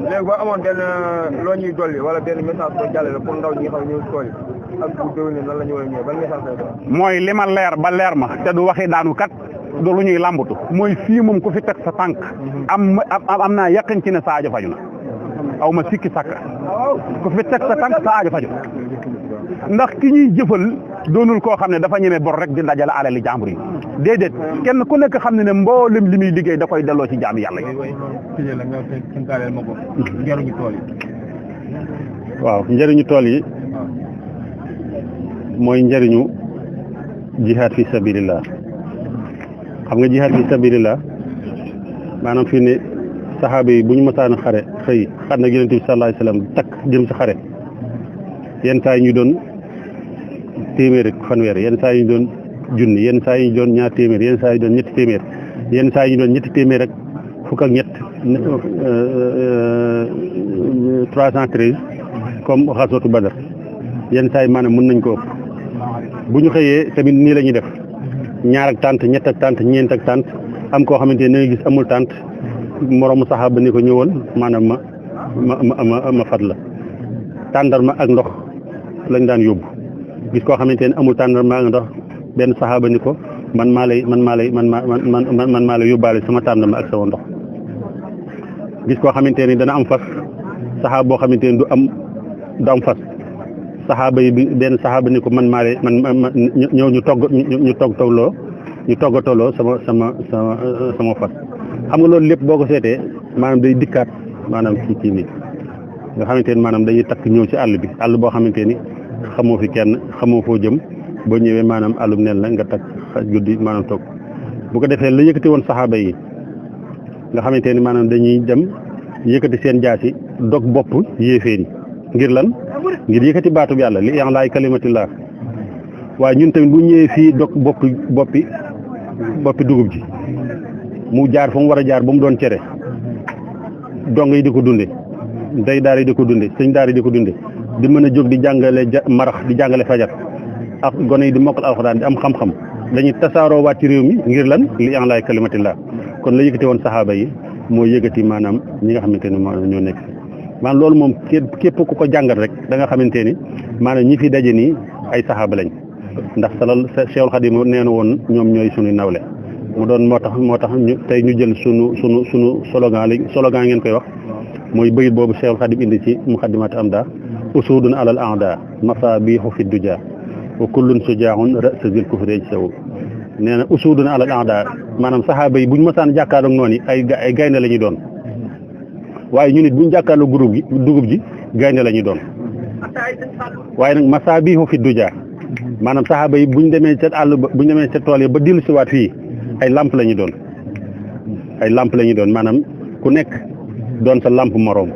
léegi boo amoon benn loo ñuy dolli wala benn message boo jàllale pour ndaw ñi nga xam ne ñëw tool yi ak bu déwénee nan la ñu war a ñëwee ban message lay doon. mooy li ma leer ba leer ma te du waxi daanu kat du lu ñuy làmbatu mooy fii moom ku fi teg sa tànk am naa yaqin ci ne sa aajo faju na aw ma sikki sàkka ku fi teg sa tànk sa aajo faju ndax ki ñuy jëfal doonul koo xam ne dafa ñeme bor rek di dajale alali jàmbur yi déedéet kenn ku nekk xam ne ne mboolem li muy liggéey da koy delloo ci jaam yàlla yi. njëriñu tool yi. waaw njëriñu tool yi mooy njëriñu jihaad fi sabilillah xam nga jihaad fi sabilillah maanaam fii ne saxaaba yi bu ñu mësaan xare xëy xam na Yonent bi sallallahu alayhi wasallam takk jëm si xare yenn saa yi ñu doon téeméer ak fanweer yenn saa yi ñu doon junni yenn saa yi ñu doon ñaar téeméer yenn saa yi ñu doon ñetti téeméer yenn saa yi ñu doon ñetti téeméer ak fukk ak ñett 313 comme xasootu Badar yenn saa yi maanaam mën nañ ko ëpp bu ñu xëyee tamit nii la ñuy def ñaar ak tànt ñett ak tànt ñeent ak tànt am koo xamante ne da ngay gis amul tànt moroomu saxaaba ni ko ñëwal maanaam ma fat la tàndarma ak ndox lañ daan yóbbu gis koo xamante ne amul tàndarma ak ndox benn saxaaba ni ko man maa lay yóbbaale sama tàndarma ak sama ndox gis koo xamante ni dana am fas saxaaba boo xamante ni du am fas saxaaba yi benn saxaaba ni ko man ñëw ñu toggatoo sama fas xam nga loolu lépp boo ko seetee maanaam day dikkaat maanaam ci nit nga xamante ni maanaam dañuy takk ñëw ci àll boo xamante ni xamoo fi kenn xamoo foo jëm boo ñëwee maanaam àllum neen la nga takk guddi maanaam toog bu ko defee la yëkkati woon saxaaba yi nga xamante ni maanaam dañuy dem yëkkati seen jaasi dog bopp yéeféen ngir lan ngir yëkkati baatu bi yàlla li i'laa'i kalimatillah waaye ñun tamit bu ñëwee fii dog boppi dugub ji mu jaar fa mu war a jaar ba mu doon cere dong yi di ko dunde ndey daara yi di ko dunde sëñ daara yi di ko dunde di mën a jóg di jàngale marax di jàngale fajar ak gone yi di mokkal alxuraan di am xam-xam dañuy tasaaroo waat ci réew mi ngir lan li i'laa'i kalimatillah kon la yëkkati woon saxaaba yi moo yëkkati maanaam ñi nga xamante ne ñoo nekk maanaam loolu moom képp ku ko jàngat rek da nga xamante ni maanaam ñi fi daje nii ay saxaaba lañ ndax Cheikhul Khadim nee na woon ñoom ñooy suñu nawle mu doon moo tax ñu tey ñu jël sunu slogan ngeen koy wax mooy bëyit boobu Cheikhul Khadim indi ci muqaddimat amda usudun alal a'da masabihu fi duja wa kullun sujaahun ra'sa zil kufri saw nee na usudun alal a'da maanaam saxaaba yi buñ mësaan jàkkaarloog noonu ay gaynde la ñuy doon waaye ñu nit buñ jàkkaarloog dugub ji gaynde la ñuy doon waaye nag masabihu fi duja maanaam saxaaba yi buñ demee ca àll ba buñ demee ca tool yi ba dellu siwaat fii ay lamp la ñuy doon maanaam ku nekk doon sa lamp moroom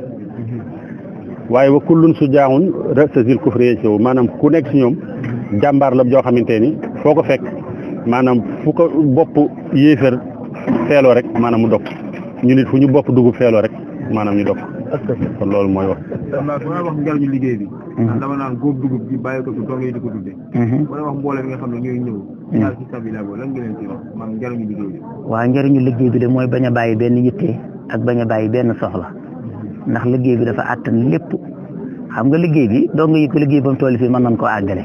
waaye wa kullun sujaahun ra'sa zil kufri saw maanaam ku nekk si ñoom jàmbaar la joo xamante ni foo ko fekk maanaam fu ko bopp yéeféer feeloo rek maanaam mu dog ñu nit fu ñu bopp dugub feeloo rek maanaam ñu dog kon loolu mooy wax. wax njëriñu liggéey bi. dama naan góob dugub bi bàyyi ko fi dong yi di ko dundee. wala wax mboolem nga xam ne ñooy ñëw. ñaar ci sabila boobu lan nga leen ci wax maanaam njëriñu liggéey bi. waaw njëriñu liggéey bi de mooy bañ a bàyyi benn yitte ak bañ a bàyyi benn soxla ndax liggéey bi dafa àttan lépp xam nga liggéey bi dong yi ko liggéey ba mu toll fii mën nañ koo àggale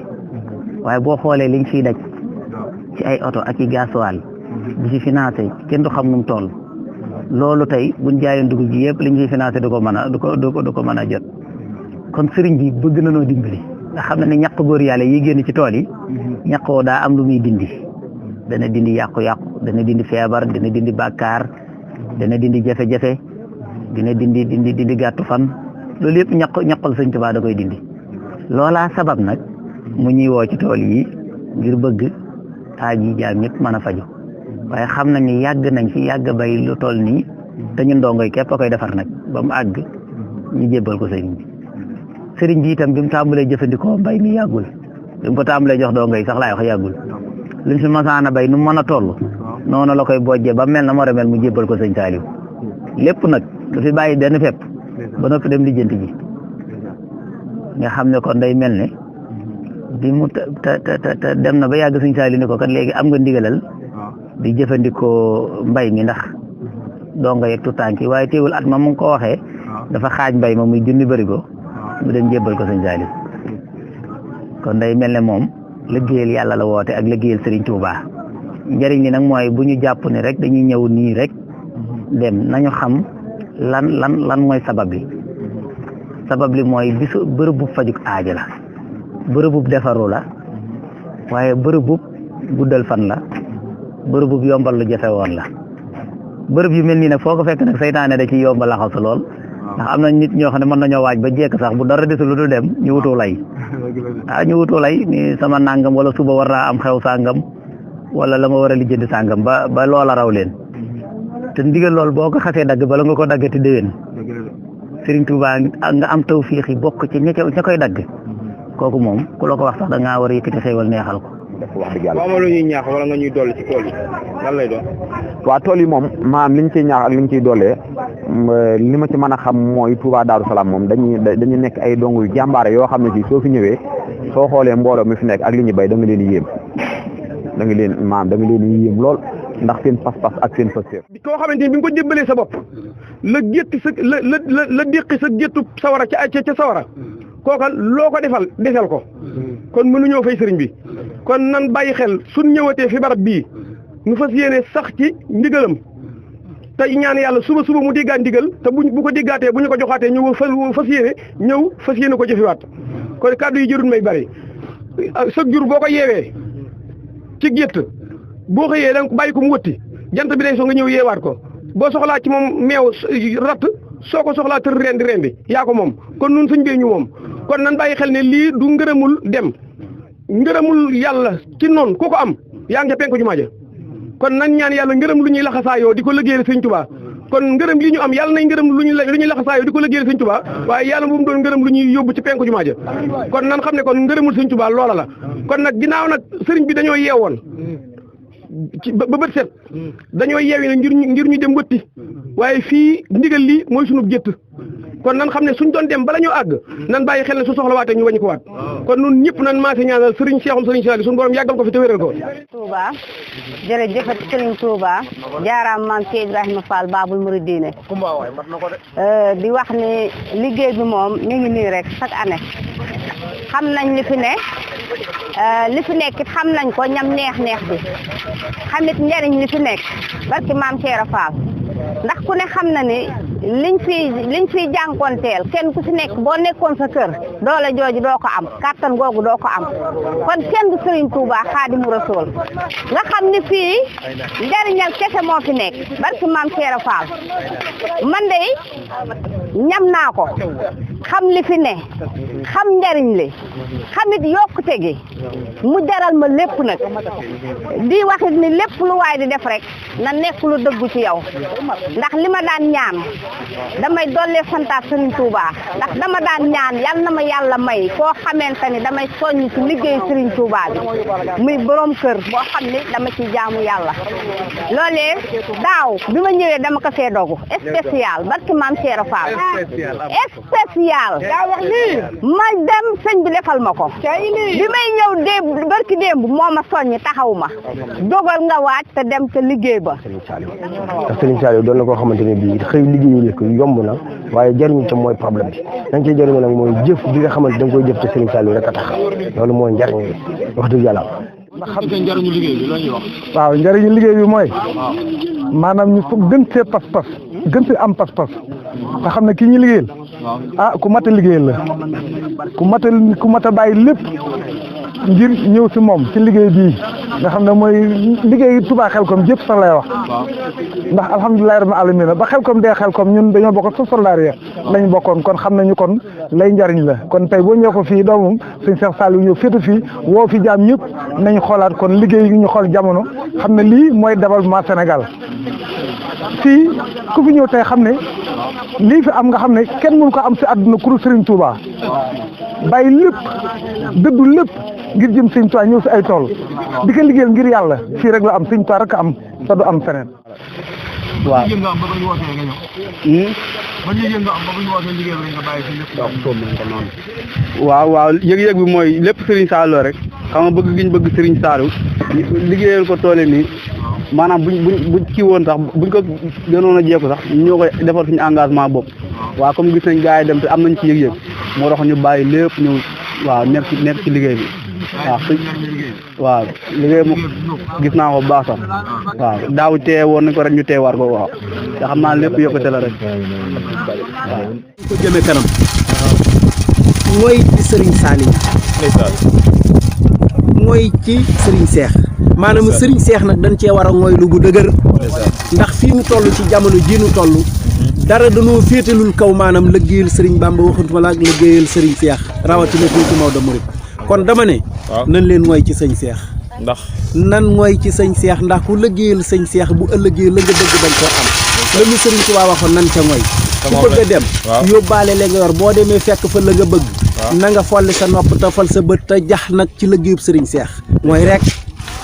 waaye boo xoolee liñ fiy daj ci ay oto ak i gasoil di ci financé kenn du xam nu mu toll loolu tey buñ jaayoon dugub ji yëpp liñ ciy financé du ko mën a jot kon sëriñ bi bëgg na noo dimbali nga xam ne ne ñaq góor yàlla yi génn ci tool yi ñaqoo daa am lu muy dindi dana dindi yàqu-yàqu dana dindi feebar dana dindi bàkkaar dana dindi jafe-jafe dina dindi gàttu fan loolu yëpp ñaqal sëñ Tuubaa da koy dindi loolaa sabab nag mu ñuy woo ci tool yi ngir bëgg aaj yi jaam ñëpp mën a faju waaye xam nañ ni yàgg nañ fi yàgg bay lu toll nii te ñun ndongoy képp a koy defar nag ba mu àgg ñu jébbal ko sëriñ bi itam bi mu tàmbalee jëfandikoo mbay mi yàggul bi mu ko tàmbalee jox dongo yi sax laay wax yàggul luñ fi masaana bay nu mu mën a toll noonu la koy bojjee ba mel na moo mel mu jébbal ko sëñ Saaliw lépp nag du fi bàyyi benn fépp ba noppi dem lijjanti ji nga xam ne kon day mel ne bi mu te dem na ba yàgg sëñ Saaliw ni ko kat léegi am nga ndigalal di jëfandikoo mbay mi ndax donga yeeg tutànk yi waaye teewul at ma mu ngi ko waxee dafa xaaj mbay ma muy junni bërigo mu dem jébbal ko sëñ Saliou kon day mel ne moom liggéeyal yàlla la woote ak liggéeyal Serigne Touba njëriñ li nag mooy bu ñu jàpp ne rek dañuy ñëw nii rek dem nañu xam lan mooy sabab li mooy bisu bërëbu fajuk aajo la bërëbu defaru la waaye bërëbu guddal fan la bërëbu yombal lu jafe woon la bërëb yu mel nii nag foo ko fekk nag saytaane da ci yombal laxasu lool ndax am na nit ñoo xam ne mën nañoo waaj ba jekk sax bu dara desul lu du dem ñu wutu lay ñu wutu lay ni sama nangam wala suba war naa am xew sàngam wala la ma war a lijjanti sàngam ba loola raw leen te ndigal lool boo ko xasee dagg bala nga ko daggati déwén Serigne Touba nga am tawfiix yi bokk ci ña koy dagg kooku moom ku la ko wax sax da ngaa war a yëkkati xéewal neexal ko. wax dëgg yàlla waaw lu ñuy ñaax wala nga ñuy dolli ci tool yi lan lay doon. waa tool yi moom maanaam li ñu ciy ñaax ak li ñu ciy dollee li ma ci mën a xam mooy Touba Darou Salaam moom dañu nekk ay dongu yu jàmbaare yoo xam ne si soo fi ñëwee soo xoolee mbooloo mi fi nekk ak li ñu bay da nga leen yéem da nga leen yéem lool ndax seen pas-pas ak seen pasteur. koo xamante ni bi nga ko jébbalee sa bopp la gétti sa la déqi sa géttu sawara ca sawara kooka loo ko defal desal ko kon mënuñoo fay sëriñ bi kon nan bàyyi xel suñ ñëwatee fi barab bii ñu fas yéene sax ci ndigalam te ñaan yàlla suba mu diggaat ndigal te bu ko diggaatee bu ñu ko joxaatee ñu fas yéene ko jëfiwaat kon kàddu yi jërul may bari sa jur boo ko yeewee ci gétt boo xëyee da nga bàyyi ko mu wëtti jant bi day soo nga ñëw yeewaat ko boo soxlaa ci moom meew ratt soo ko soxlaa tër rendi yaa ko moom kon nun suñ bee ñu moom kon nan bàyyi xel ne lii du ngërëmul dem ngërëmul yàlla ci noonu ku ko am yaa ngi ca penku jumaa ja kon nan ñaan yàlla ngërëm lu ñuy laxasaayoo di ko liggéeyal Sëñ Tuubaa kon ngërëm li ñu am yàlla nay ngërëm lu ñuy laxasaayoo di ko liggéeyal Sëñ Tuubaa waaye yàlla bu mu doon ngërëm lu ñuy yóbbu ci penku jumaa ja kon nan xam ne kon ngërëmul Sëñ Tuubaa loola la kon nag ginnaaw nag sëriñ bi dañoo yeewoon ci ba bët set dañoo yeewi nag ngir ñu dem wëtti waaye fii ndigal li mooy sunu gétt kon nan xam ne suñ doon dem bala ñoo àgg nan bàyyi xel ne su soxla waatee ñu wañu ko waat kon nun ñëpp nan maase ñaanal sëriñ Seexum sëriñ Saliou suñu borom yàggal ko fi te wéral ko. Touba jërëjëf sëriñ Touba jaaraam maam ci Ibrahima Fall Babul Mouridine di wax ni liggéey bi moom ñu ngi nii rek chaque année xam nañ li fi nekk it xam nañ ko ñam neex bi xamit njariñ li fi nekk barki maam Cheikh Fall ndax ku ne xam na ni liñ fi jànkonteel kenn ku ci nekk boo nekkoon sa kër doole jooju doo ko am kàttan googu doo ko am kon kenn du Serigne Touba Xaadimu Rasuul nga xam ni fii njariñal kese moo fi nekk barki maam Cheikh Fall man de ñam naa ko xam li fi ne xam njariñ li xamit yokkute gi mu jaral ma lépp nag di waxit ni lépp lu waay di def rek na nekk lu dëggu ci yow ndax li ma daan ñaan damay dollee santaat Serigne Touba ndax dama daan ñaan yal na ma yàlla may koo xamante ni damay soññ ci liggéey Serigne Touba bi muy borom kër boo xam ni dama ci jaamu yàlla loolee daaw bi ma ñëwee dama ko fee dogu spécial barki maam Cheikh Fall spécial ma dem sëñ bi defal ma ko bi may ñëw barki démb moo ma soññ taxaw ma dogal nga waaj te dem ca liggéey ba ndax Serigne Saliou doon na koo xamante ne bii xëy liggéeyu ko yomb na waaye jariñu ca mooy problème bi da nga ciy jariñu nag mooy jëf bi nga xamante da nga koy jëf ci Serigne Saliou rek a tax loolu mooy njariñ bi wax dëgg yàlla. ndax xam ngeen njariñu liggéey bi la ñuy wax. waaw njariñu liggéey bi mooy maanaam ñu foog gën see pas-pas gën see am pas-pas te xam ne kii ñu liggéeyal ku mat a liggéeyal la ku mat a bàyyi lépp ngir ñëw si moom ci liggéey bii nga xam ne mooy liggéey Touba Xelkom jëpp sax lay wax ndax alhamdulilah rabbil alamin ba Xelkom dee Xelkom ñun dañoo bokk sa soldaar ya lañ bokkoon kon xam nañu kon lay njariñ la kon tey boo ñëw ko fii doomam sëñ Cheikh Saliou ñëw féete fii woo fi jaam ñëpp nañ xoolaat kon liggéey yi ñu xool jamono xam ne lii mooy développement Sénégal fii ku fi ñëw tey xam ne lii fi am nga xam ne kenn mënu ko am si àdduna kuru Serigne Touba bàyyi lépp dëddu lépp ngir jëm Serigne Touba ñëw si ay tool di ko liggéeyal ngir yàlla fii rek la am Serigne Touba rek am te du am feneen. waaw waaw yëg-yëg bi mooy lépp Serigne Saliou rek xam nga bëgg giñ bëgg Serigne Saliou liggéeyal ko toole nii maanaam buñ kii woon sax buñ ko gënoon a jeeku sax ñoo koy defal suñu engagement bopp waaw comme gis nañ gars yi dem te am nañ ci yëg-yëg moo tax ñu bàyyi lépp ñëw waaw nekk ci liggéey bi waaw liggéey mu gis naa ko bu baax sax waaw daaw tee woon nañ ko rek ñu teewaat ko waaw te xam naa lépp yokkute la rek waaw ko jëmee kanam mooy ci Serigne Saliou mooy ci Serigne Cheikh maanaam Serigne Cheikh nag dañ cee war a mooy lu gu dëgër ndax fii nu toll ci jamono jii nu toll dara dañoo féetalul kaw maanaam liggéeyal Serigne Bamba waxantuma la ak liggéeyal Serigne Cheikh rawatina fii ci Maodo Mouride kon dama ne nan leen mooy ci sëñ Cheikh ndax nan mooy ci sëñ Cheikh ndax ku liggéeyal sëñ Cheikh bu ëllëgee la nga bëgg dañ koo am la ñu Serigne Touba waxoon nan ca mooy ku bëgg a dem yóbbaale la nga yor boo demee fekk fa la nga bëgg na nga folli sa nopp te fal sa bët te jax nag ci liggéeyub Serigne Cheikh mooy rek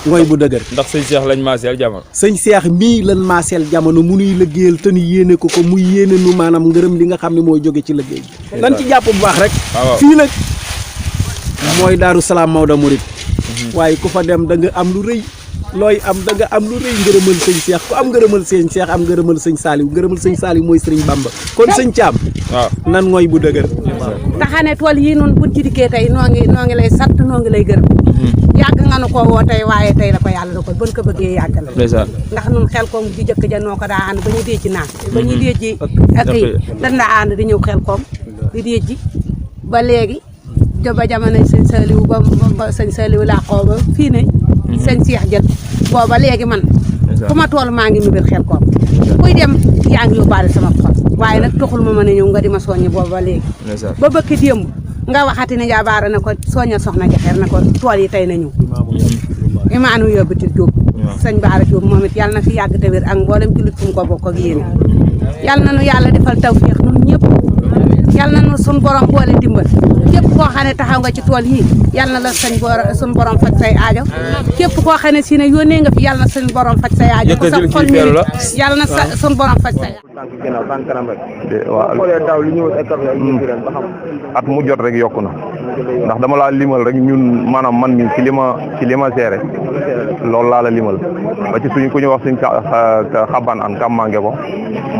ngoy bu dëgër ndax sëñ Cheikh lañ maaseel jamono sëñ Cheikh mii lan maaseel jamono mu nuy liggéeyal te nu yéene ko muy yéene nu maanaam ngërëm li nga xam ne mooy jóge ci liggéey bi nan ci jàpp bu baax rek fii nag mooy Daaru Salaam Maodo Mouride waaye ku fa dem da nga am lu rëy looy am da nga am lu rëy ngërëmal sëñ Cheikh ku am ngërëmal sëñ Cheikh am ngërëmal sëñ Saliou ngërëmal sëñ Saliou mooy Serigne Bamba kon sëñ Thiam nan mooy bu dëgër taxane tool yi noonu buñ ci dikkee tey noo ngi lay sant noo ngi lay gërëm yàgg nga nu ko woo tey waaye tey la ko yàlla da ko bën ko bëggee yàggal ndax nun xel koom di jëkk ja noo ko daa ànd ba ñu dee ci naan ba ñu dee ji ak yi dañ daa ànd di ñëw xel koom di dee ji ba léegi ba jamono sëñ Saliou ba sëñ Saliou laa xoo ba fii ne sëñ Cheikh jël booba léegi man fu ma tool maa ngi mibir xel koom kuy dem yaa ngi yóbbaale sama xol waaye nag taxul ma mën a ñëw nga di ma soññi booba ba léegi ba bëkki démb nga waxati ne jaabaara na ko soññal soxna Jaxeer na ko tool yi tey na ñëw imaanu yóbbatil Jóob sëñ Baara Jóob moom it yàlla na fi yàgg te wér ak mboolem jullit fu mu ko bokk ak yéen yàlla na nu yàlla defal tawfeex nun ñëpp yàlla na nu sun borom boole dimbal képp koo xam ne taxaw nga ci tool yi yàlla na la sun borom faj say aajo képp koo xam ne si ne yónnee nga fi yàlla na sun borom faj say aajo ku sa xol mi yàlla na sun borom faj say at mu jot rek yokku na ndax dama laa limal rek ñun maanaam man mi ci li ma seere loolu laa la limal ba ci suñu ku ñu wax suñ xaban an kàmmange ko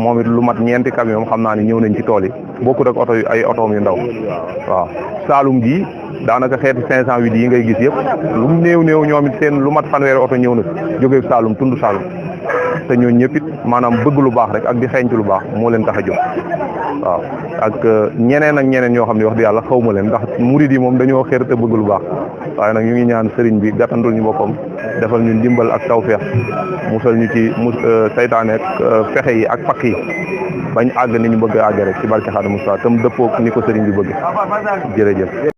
moom it lu mat ñeenti camion xam naa ni ñëw nañ ci tool yi bokkut ak oto ay otoom yu ndaw waaw Saalum gi daanaka xeeti 508 yi ngay gis yëpp lu mu néew ñoom it seen lu mat fanweeri oto ñëw na jógee Saalum tund Saalum te ñooñu ñëpp it maanaam bëgg lu baax rek ak di xeeñtu lu baax moo leen tax a jóg waaw ak ñeneen ak ñeneen ñoo xam ne wax di yàlla xaw ma leen ndax murid yi moom dañoo xër te bëgg lu baax waaye nag ñu ngi ñaan sëriñ bi gàttandul ñu boppam defal ñu ndimbal ak tawfeex musal ñu ci saytaane ak fexe yi ak pakk yi bañ àgg ni ñu bëgg a àgg rek ci barke Xaadimu Mustafaa tam dëppook ni ko sëriñ bi bëgg jërëjëf